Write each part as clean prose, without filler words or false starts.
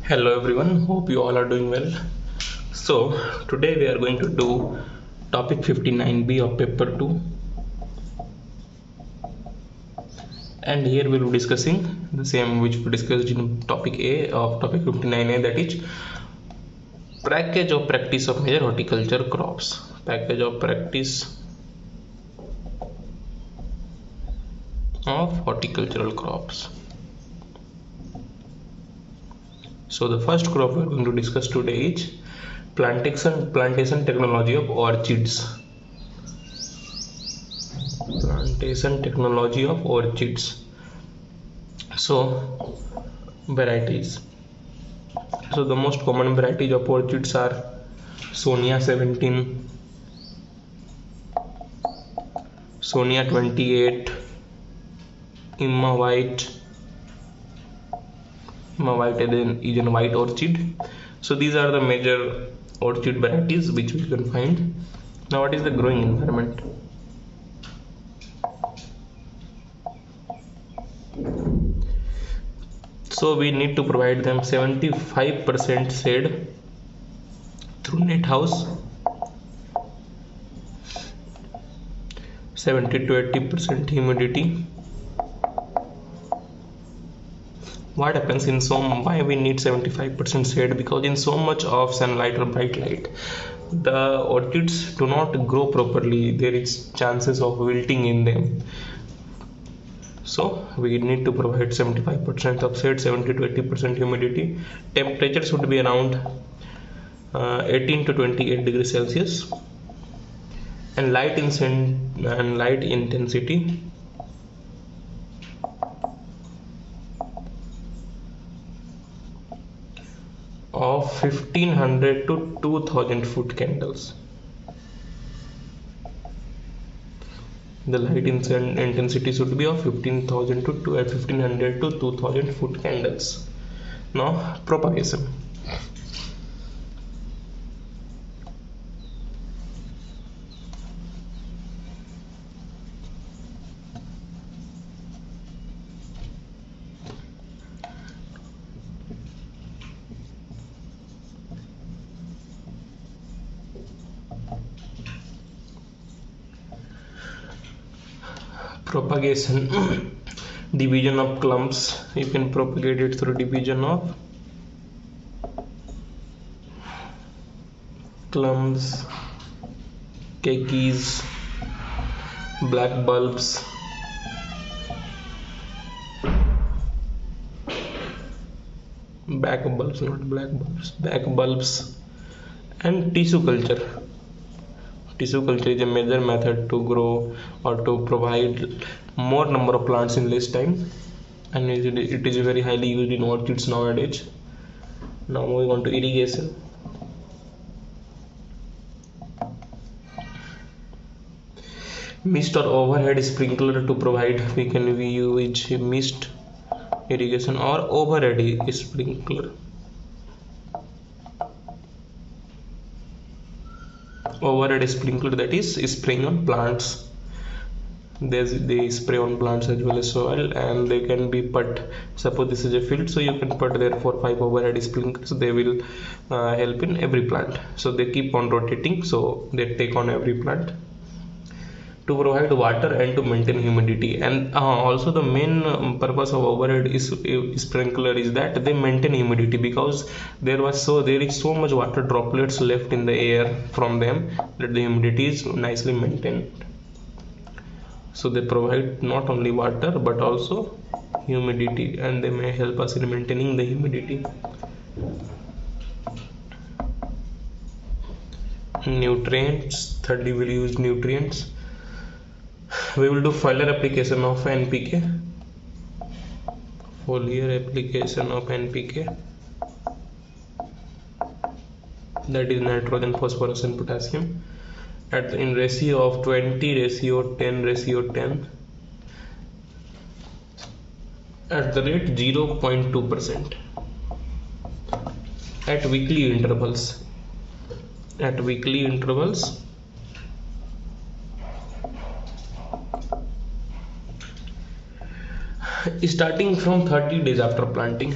Hello everyone, hope you all are doing well. So today we are going to do topic 59B of paper 2, and here we will be discussing the same which we discussed in topic A of topic 59A, that is package of practice of major horticulture crops. Package of practice of horticultural crops. So the first crop we are going to discuss today is plantation technology of orchids. Plantation technology of orchids. So varieties. So the most common varieties of orchids are Sonia 17, Sonia 28, Imma White. Is a white orchid. So these are the major orchid varieties which we can find. Now what is the growing environment? So we need to provide them 75% shade through net house, 70 to 80% humidity. What happens in why we need 75% shade? Because in so much of sunlight or bright light, the orchids do not grow properly. There is chances of wilting in them. So we need to provide 75% of shade, 70 to 80% humidity. Temperature should be around 18 to 28 degrees Celsius, and light intensity of 1500 to 2000 foot candles. The light intensity should be of 1500 to 2000 foot candles. Now propagation. Propagation. Division of clumps. You can propagate it through division of clumps, keikis, black bulbs, back bulbs, and tissue culture. Tissue culture is a major method to grow or to provide more number of plants in less time, and it is very highly used in orchids nowadays. Now moving on to irrigation. Mist or overhead sprinkler to provide. We use mist irrigation or overhead sprinkler. Overhead sprinkler, that is spraying on plants. They spray on plants as well as soil, and they can be put. Suppose this is a field, so you can put there 4 or 5 overhead sprinklers. They will help in every plant. So they keep on rotating, so they take on every plant to provide water and to maintain humidity. And also the main purpose of overhead sprinkler is that they maintain humidity, because there is so much water droplets left in the air from them that the humidity is nicely maintained. So they provide not only water but also humidity, and they may help us in maintaining the humidity. Nutrients. Thirdly, we'll use nutrients. We will do foliar application of NPK. Foliar application of NPK, that is nitrogen, phosphorus and potassium, in ratio of 20 ratio 10 ratio 10 at the rate 0.2% at weekly intervals. Starting from 30 days after planting.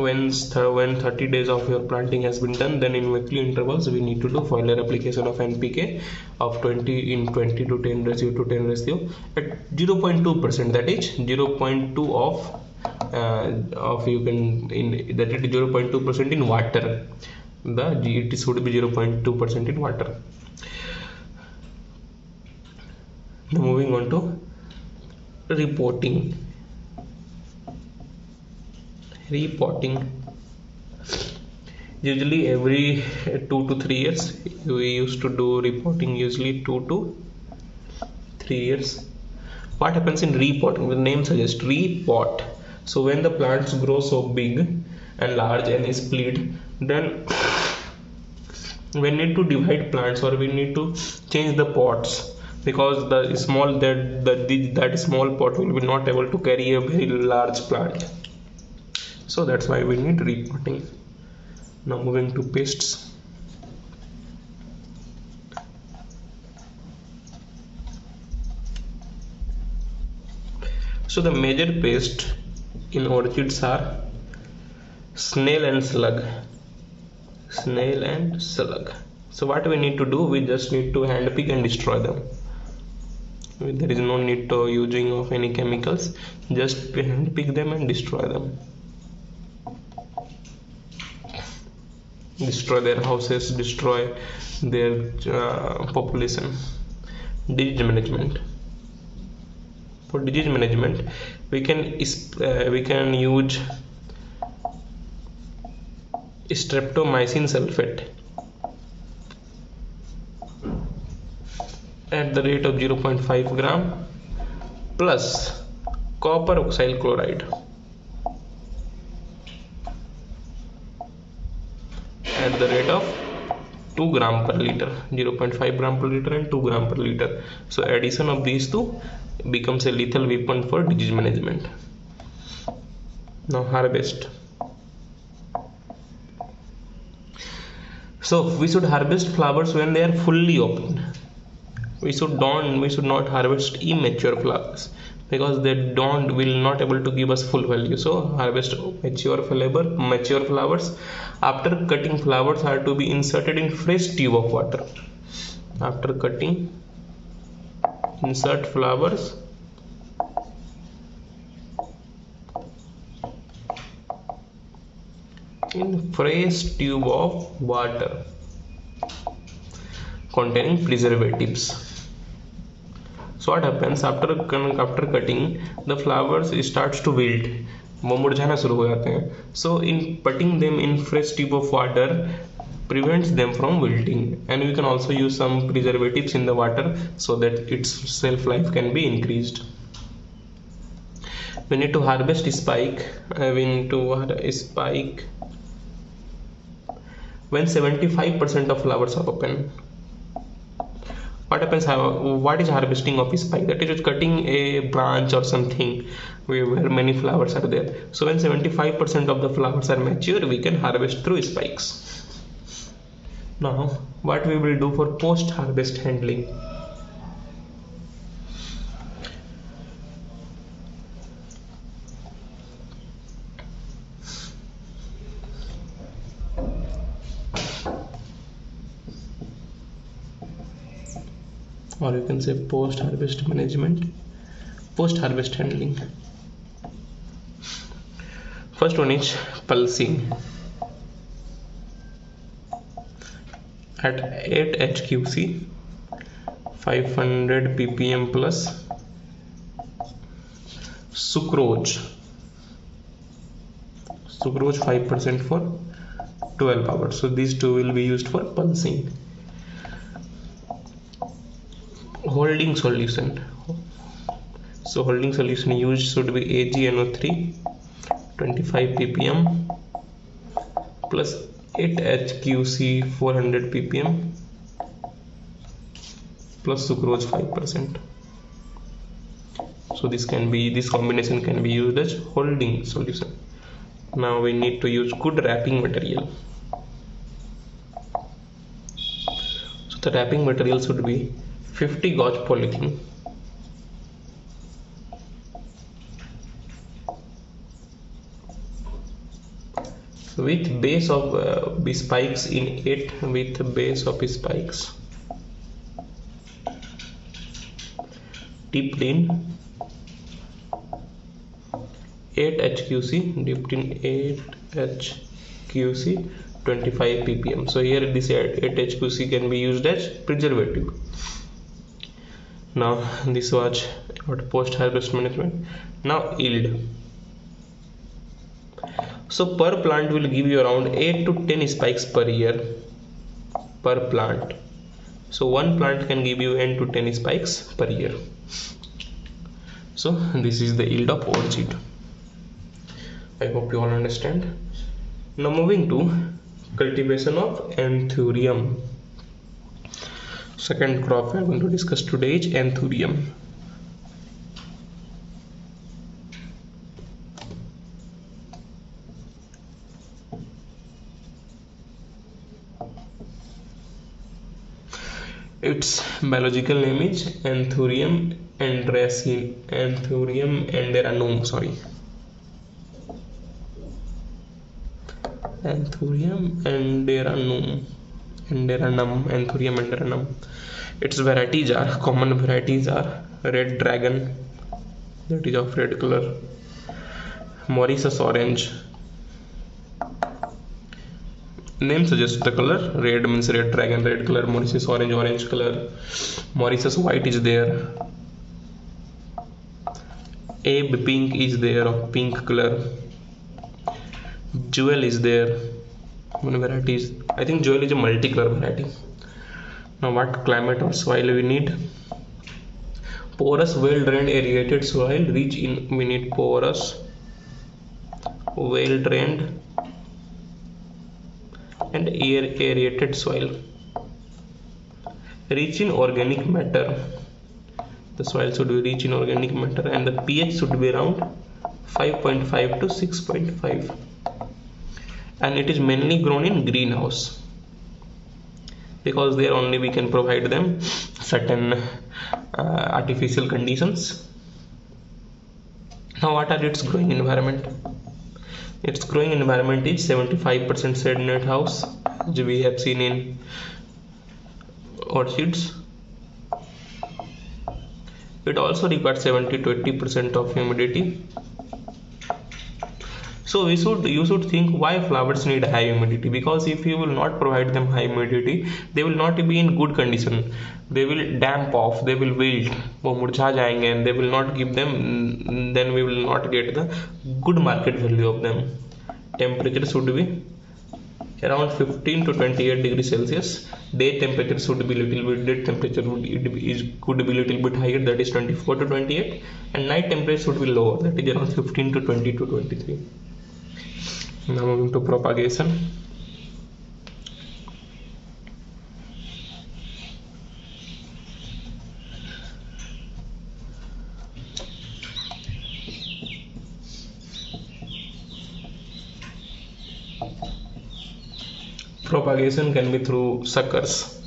when 30 days of your planting has been done, then in weekly intervals we need to do foliar application of NPK of 20 in 20 to 10 ratio to 10 ratio at 0.2%, that is 0.2 of you can in that is 0.2% in water. It should be 0.2% in water. Now moving on to repotting. Usually every 2 to 3 years we used to do repotting, usually 2 to 3 years. What happens in repotting? The name suggests repot. So when the plants grow so big and large and split, then we need to divide plants, or we need to change the pots, because the small that small pot will be not able to carry a very large plant. So that's why we need repotting. Now moving to pests. So the major pests in orchids are snail and slug. So what we need to do, we just need to hand pick and destroy them. There is no need to using of any chemicals, just hand pick them and destroy them. Destroy their houses, destroy their population. Disease management. For disease management, we can use streptomycin sulfate at the rate of 0.5 gram plus copper oxide chloride at the rate of 2 gram per liter, 0.5 gram per liter and 2 gram per liter. So addition of these two becomes a lethal weapon for disease management. Now harvest. So we should harvest flowers when they are fully open. We should not harvest immature flowers, because they will not able to give us full value. So harvest mature flowers. After cutting, flowers are to be inserted in fresh tube of water. After cutting, insert flowers in fresh tube of water containing preservatives. So what happens after cutting, the flowers starts to wilt, वो मुरझाना शुरू हो जाते हैं. So in putting them in fresh tube of water prevents them from wilting, and we can also use some preservatives in the water so that its shelf life can be increased. We need to harvest spike. When 75% of flowers are open. What happens? What is harvesting of spike? That is cutting a branch or something where many flowers are there. So when 75% of the flowers are mature, we can harvest through spikes. Now, what we will do for post-harvest handling? Or you can say post-harvest management, post-harvest handling. First one is pulsing. At 8 HQC, 500 ppm plus sucrose 5% for 12 hours. So these two will be used for pulsing. Holding solution. So holding solution used should be AgNO3 25 ppm plus 8 HQC 400 ppm plus sucrose 5%. So this combination can be used as holding solution. Now we need to use good wrapping material. So the wrapping material should be 50 gauge polythene, with base of spikes in it, with base of spikes dipped in 8 HQC, dipped in 8 HQC 25 ppm. So here this 8 HQC can be used as preservative. Now this was about post harvest management. Now yield. So per plant will give you around 8 to 10 spikes per year per plant. So one plant can give you 8 to 10 spikes per year. So this is the yield of orchid. I hope you all understand. Now moving to cultivation of Anthurium. Second crop we are going to discuss today is Anthurium. Its biological name is Anthurium anderanum. Anthurium anderanum. Its varieties are, common varieties are red dragon, that is of red color, Mauritius orange. Name suggests the color. Red means red dragon, red color. Mauritius orange, orange color. Mauritius white is there. Abe pink is there, of pink color. Jewel is there. One variety is, I think jewel is a multicolor variety. Now what climate or soil we need? Porous, well drained, aerated soil. Rich in, we need porous, well drained and aerated soil. Rich in organic matter. The soil should be rich in organic matter and the pH should be around 5.5 to 6.5. And it is mainly grown in greenhouse, because there only we can provide them certain artificial conditions. Now what are its growing environment? Its growing environment is 75% shade net house, as we have seen in orchids. It also requires 70 to 80% of humidity. So you should think why flowers need high humidity, because if you will not provide them high humidity, they will not be in good condition. They will damp off, they will wilt, वो मुरझा जाएंगे, and they will not give them, then we will not get the good market value of them. Temperature should be around 15 to 28 degrees Celsius. Day temperature should be little bit, day temperature could be little bit higher, that is 24 to 28, and night temperature should be lower, that is around 15 to 20 to 23. Now moving to propagation. Propagation can be through suckers,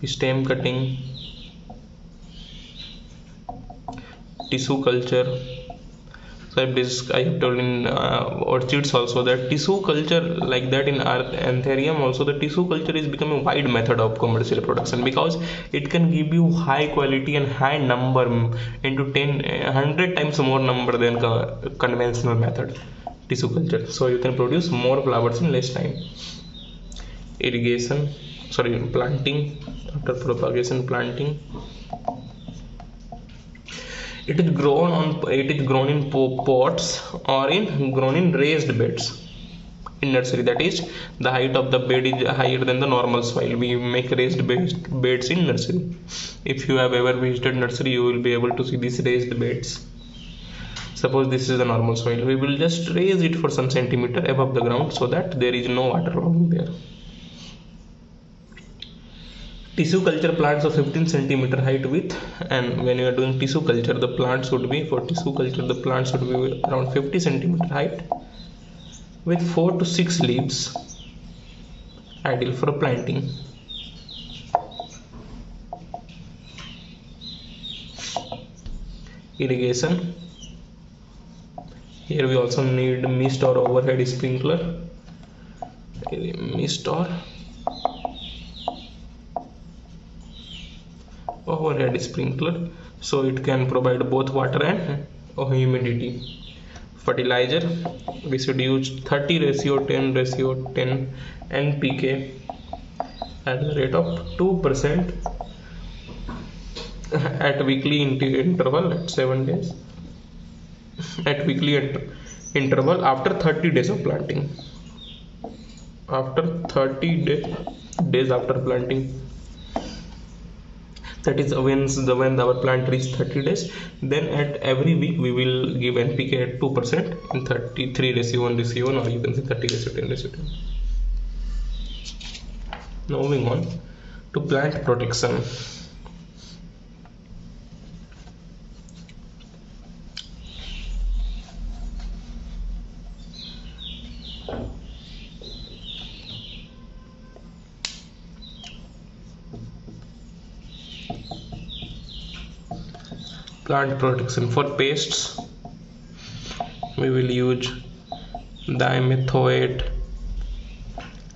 stem cutting, tissue culture. So I have told in orchids also that tissue culture, like that in Anthurium also, the tissue culture is becoming a wide method of commercial production, because it can give you high quality and high number, into 100 times more number than conventional method, tissue culture. So you can produce more flowers in less time. Planting. After propagation, planting. It is grown in pots or grown in raised beds in nursery. That is, the height of the bed is higher than the normal soil. We make raised beds in nursery. If you have ever visited nursery, you will be able to see these raised beds. Suppose this is the normal soil, we will just raise it for some centimeter above the ground so that there is no water logging there. Tissue culture plants of 15 centimeter height width, and when you are doing tissue culture, the plant should be around 50 centimeter height with 4 to 6 leaves, ideal for planting. Irrigation. Here we also need mist or overhead sprinkler. Mist or overhead sprinkler, so it can provide both water and humidity. Fertilizer, we should use 30:10:10 NPK at the rate of 2% at weekly interval at 7 days at weekly interval after 30 days of planting. After 30 days after planting, that is when our plant reaches 30 days, then at every week we will give NPK at 2% in 33:1:1, or you can say 30:10:10. Now moving on to plant protection. Plant protection for pests, we will use dimethoate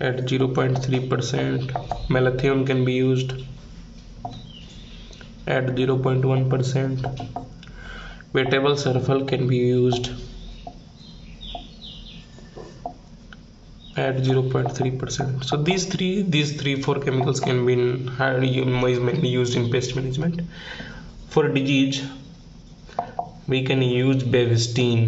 at 0.3%. Malathion can be used at 0.1%. Vegetable sulfur can be used at 0.3%. So these four chemicals can be mainly used in pest management. For disease, we can use bevestine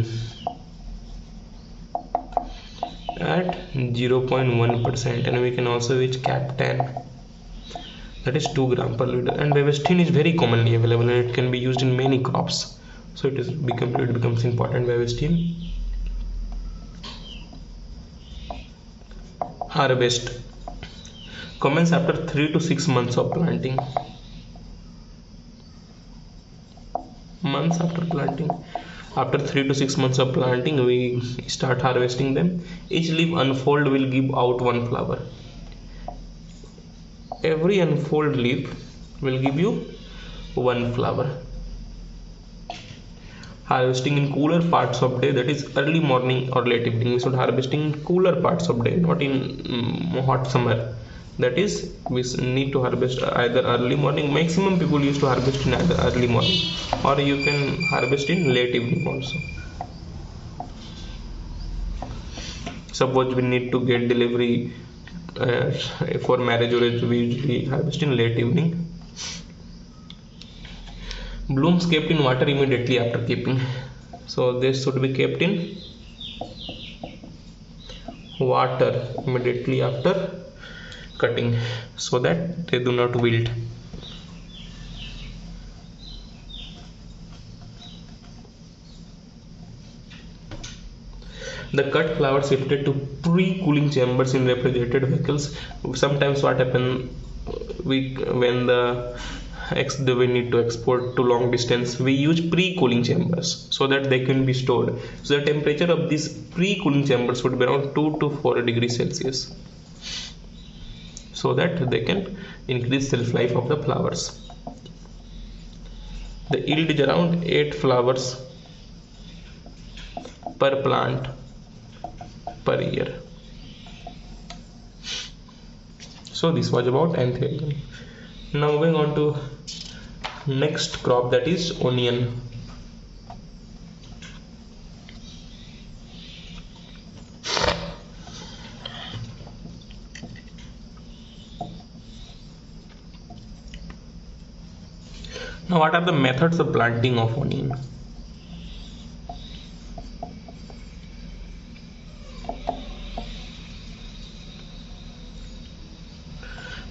at 0.1%, and we can also use captan, that is 2 gram per liter. And bevestine is very commonly available and it can be used in many crops, so it becomes important. Bevestine. Harvest commence after 3 to 6 months of planting. After 3 to 6 months of planting, we start harvesting them. Each leaf unfold will give out 1 flower. Every unfold leaf will give you 1 flower. Harvesting in cooler parts of day, that is early morning or late evening. We should harvesting in cooler parts of day, not in hot summer. That is, we need to harvest either early morning. Maximum people used to harvest in either early morning, or you can harvest in late evening also. Suppose we need to get delivery for marriage, or we usually harvest in late evening. Blooms kept in water immediately after keeping, so they should be kept in water immediately after cutting, so that they do not wilt. The cut flowers shifted to pre-cooling chambers in refrigerated vehicles. Sometimes what happens, when we need to export to long distance, we use pre-cooling chambers so that they can be stored. So the temperature of these pre-cooling chambers would be around 2 to 4 degrees Celsius, so that they can increase shelf life of the flowers. The yield is around 8 flowers per plant per year. So this was about Anthurium. Now moving on to next crop, that is onion. Now what are the methods of planting of onion?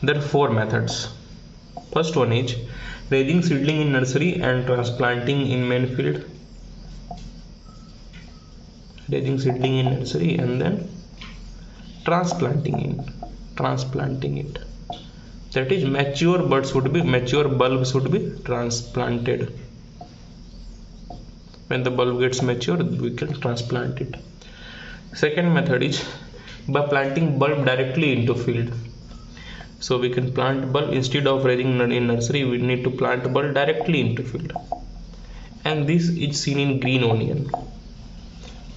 There are 4 methods. First one is raising seedling in nursery and transplanting in main field. Raising seedling in nursery and then transplanting it. That is, mature bulbs should be transplanted. When the bulb gets mature, we can transplant it. Second method is by planting bulb directly into field. So we can plant bulb, instead of raising in nursery, we need to plant bulb directly into field. And this is seen in green onion.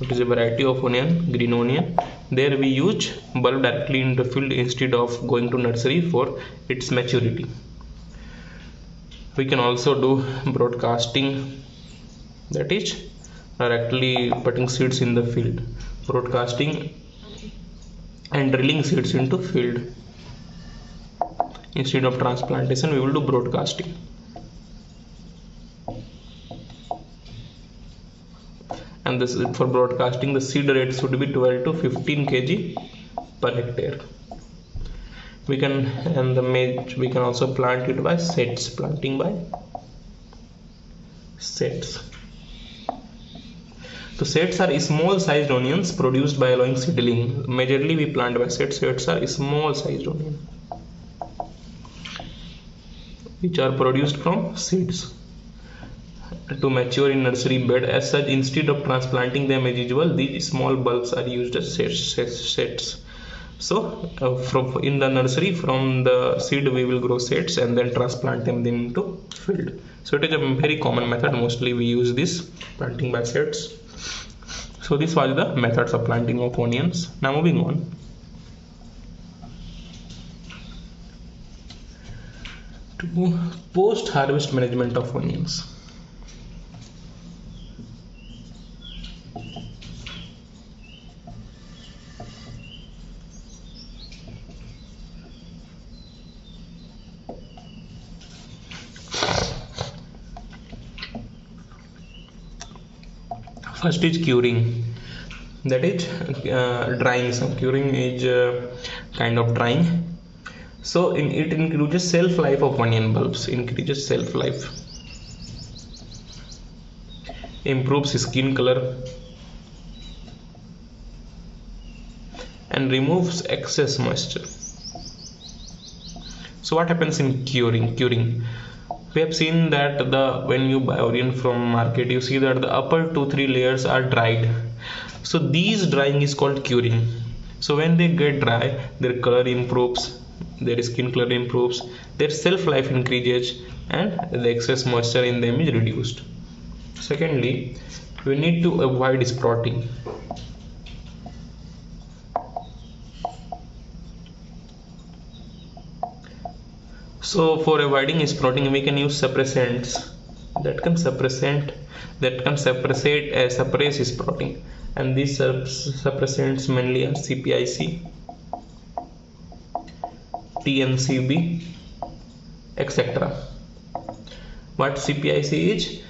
It is a variety of onion, green onion. There we use bulb directly in the field instead of going to nursery for its maturity. We can also do broadcasting, that is directly putting seeds in the field. Broadcasting and drilling seeds into field. Instead of transplantation, we will do broadcasting. And this for broadcasting, the seed rate should be 12 to 15 kg per hectare. We can also plant it by sets, planting by sets. So sets are small sized onions produced by allowing seedling. Majorly we plant by sets. Sets are small sized onions which are produced from seeds to mature in nursery bed. As such, instead of transplanting them as usual, these small bulbs are used as sets. So from in the nursery, from the seed we will grow sets and then transplant them into field. So it is a very common method. Mostly we use this planting by sets. So this was the methods of planting of onions. Now moving on. To post-harvest management of onions. First is curing, that is drying. Some curing is kind of drying. So it increases shelf life of onion bulbs, increases shelf life, improves skin color, and removes excess moisture. So what happens in curing? We have seen that when you buy onion from market, you see that the upper 2-3 layers are dried. So these drying is called curing. So when they get dry, their color improves, their skin color improves, their shelf life increases, and the excess moisture in them is reduced. Secondly, we need to avoid sprouting. So for avoiding sprouting, we can use suppressants that can suppress sprouting, and these suppressants mainly are CPIC, TNCB, etc. What CPIC is?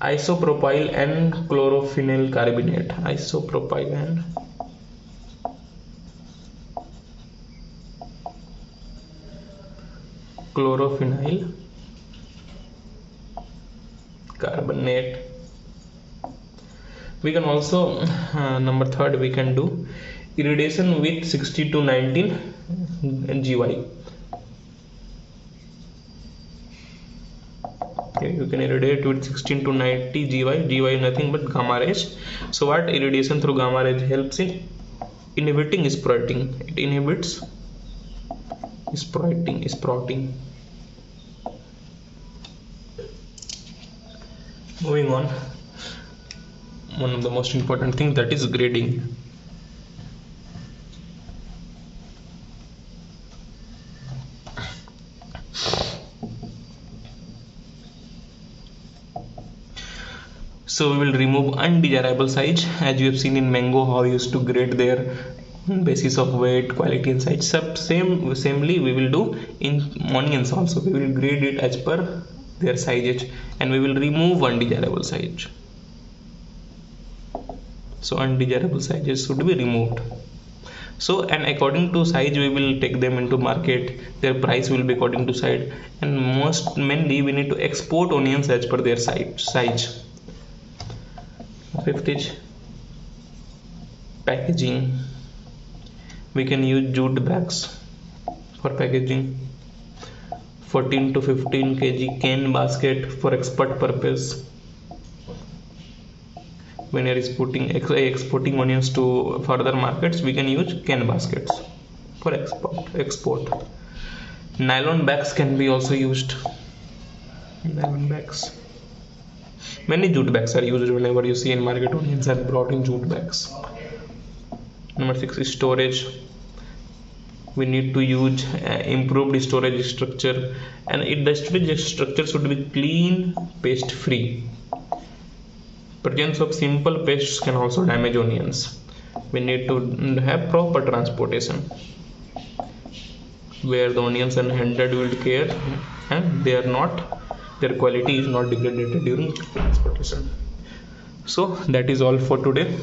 Isopropyl and chlorophenyl carbonate. Isopropyl and chlorophenyl carbonate. We can also number third, we can do irradiation with 60 to 19 GY. Okay, you can irradiate with 16 to 90 GY. GY nothing but gamma rays. So what irradiation through gamma rays helps in inhibiting sprouting. It inhibits sprouting. Moving on, one of the most important things, that is grading. So we will remove undesirable size, as you have seen in mango how we used to grade their basis of weight, quality and size. Samely we will do in onions also. We will grade it as per their sizes, and we will remove undesirable size. So undesirable sizes should be removed. So, and according to size we will take them into market. Their price will be according to size, and mainly we need to export onions as per their size. Fifth is packaging. We can use jute bags for packaging. 14 to 15 kg cane basket for export purpose. When you are exporting onions to further markets, we can use cane baskets for export. Nylon bags can be also used. Nylon bags. Many jute bags are used whenever you see in market. Onions are brought in jute bags. Number 6 is storage. We need to use improved storage structure, and the storage structure should be clean, pest free. Presence of simple pests can also damage onions. We need to have proper transportation where the onions are handled with care and their quality is not degraded during transportation. So that is all for today,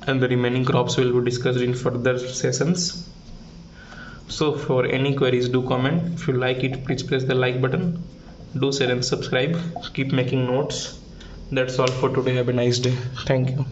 and the remaining crops will be discussed in further sessions. So for any queries, do comment. If you like it, please press the like button. Do share and subscribe. Keep making notes. That's all for today. Have a nice day. Thank you.